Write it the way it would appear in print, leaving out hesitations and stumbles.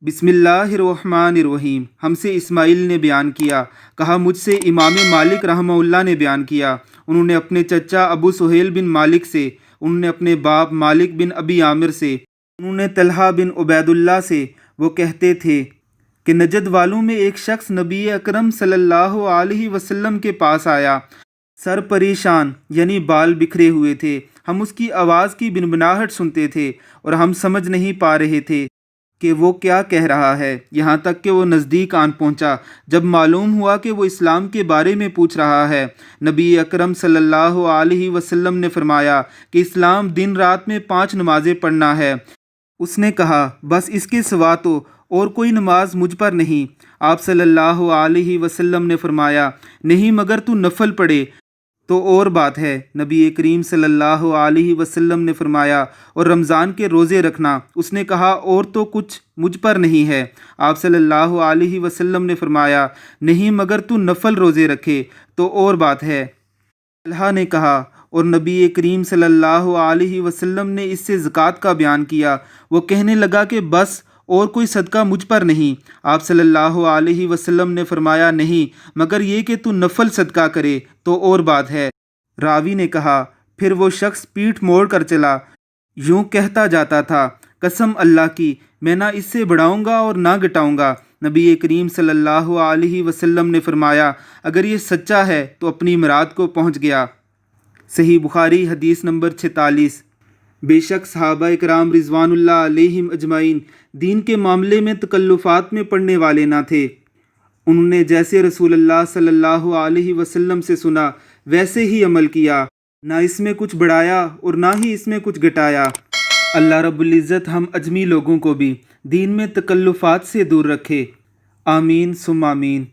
बिस्मिल्लाहिर्रहमानिर्रहीम। हमसे इस्माइल ने बयान किया, कहा मुझसे इमाम मालिक रहमहुल्लाह ने बयान किया। उन्होंने अपने चचा अबू सुहेल बिन मालिक से, उन्होंने अपने बाप मालिक बिन अबी आमिर से, उन्होंने तलहा बिन उबैदुल्लाह से, वो कहते थे कि नजद वालों में एक शख्स नबी अकरम सल्लल्लाहु अलैहि वसल्लम के पास आया। सर परेशान यानी बाल बिखरे हुए थे। हम उसकी आवाज़ की बिनबनाहट सुनते थे और हम समझ नहीं पा रहे थे कि वो क्या कह रहा है, यहाँ तक कि वो नज़दीक आन पहुँचा। जब मालूम हुआ कि वो इस्लाम के बारे में पूछ रहा है, नबी अकरम सल्लल्लाहु अलैहि वसल्लम ने फरमाया कि इस्लाम दिन रात में 5 नमाज़ें पढ़ना है। उसने कहा, बस इसके सिवा तो और कोई नमाज मुझ पर नहीं। आप सल्लल्लाहु अलैहि वसल्लम ने फरमाया, नहीं मगर तू नफल पढ़े तो और बात है। नबी करीम सल्लल्लाहु अलैहि वसल्लम ने फरमाया, और रमज़ान के रोज़े रखना। उसने कहा, और तो कुछ मुझ पर नहीं है। आप सल्लल्लाहु अलैहि वसल्लम ने फरमाया, नहीं मगर तू नफल रोज़े रखे तो और बात है। अल्लाह ने कहा, और नबी करीम सल्लल्लाहु अलैहि वसल्लम ने इससे ज़कात का बयान किया। वो कहने लगा कि बस और कोई सदका मुझ पर नहीं। आप सल्लल्लाहु अलैहि वसल्लम ने फरमाया, नहीं मगर ये कि तू नफल सदका करे तो और बात है। रावी ने कहा, फिर वो शख्स पीठ मोड़ कर चला, यूं कहता जाता था, कसम अल्लाह की मैं ना इससे बढ़ाऊंगा और ना घटाऊंगा। नबी करीम सल्लल्लाहु अलैहि वसल्लम ने फरमाया, अगर ये सच्चा है तो अपनी मुराद को पहुंच गया। सही बुखारी हदीस नंबर 46। बेशक सहाबा इकराम रिज़वानुल्लाह अलैहिम अजमाइन दीन के मामले में तकल्लुफ़ात में पड़ने वाले ना थे। उन्होंने जैसे रसूलुल्लाह सल्लल्लाहु अलैहि वसल्लम से सुना वैसे ही अमल किया, ना इसमें कुछ बढ़ाया और ना ही इसमें कुछ घटाया। अल्लाह रब्बुल इज़्ज़त हम अजमी लोगों को भी दीन में तकल्लुफ़ात से दूर रखे। आमीन सुम्मा आमीन।